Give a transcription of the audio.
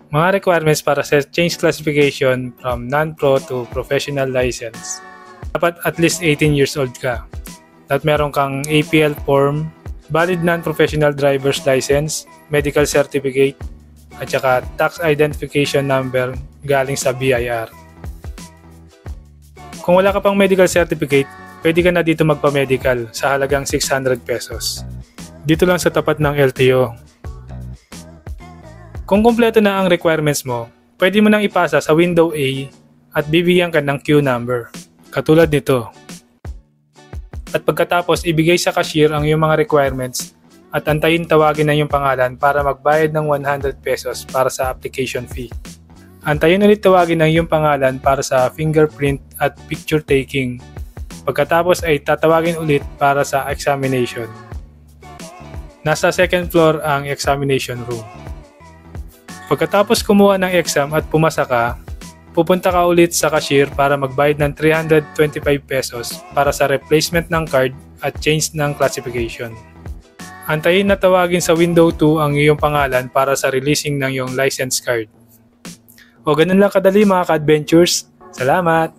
Mga requirements para sa change classification from non-pro to professional license. Dapat at least 18 years old ka. At meron kang APL form, valid non-professional driver's license, medical certificate, at saka tax identification number galing sa BIR. Kung wala ka pang medical certificate, pwede ka na dito magpa-medical sa halagang 600 pesos. Dito lang sa tapat ng LTO. Kung kumpleto na ang requirements mo, pwede mo nang ipasa sa window A at bibigyan ka ng queue number, katulad nito. At pagkatapos, ibigay sa cashier ang iyong mga requirements at antayin tawagin na yung pangalan para magbayad ng 100 pesos para sa application fee. Antayin ulit tawagin ang iyong pangalan para sa fingerprint at picture taking. Pagkatapos ay tatawagin ulit para sa examination. Nasa second floor ang examination room. Pagkatapos kumuha ng exam at pumasa ka, pupunta ka ulit sa cashier para magbayad ng 325 pesos para sa replacement ng card at change ng classification. Antayin na tawagin sa window 2 ang iyong pangalan para sa releasing ng iyong license card. O ganun lang kadali mga ka-adventures. Salamat!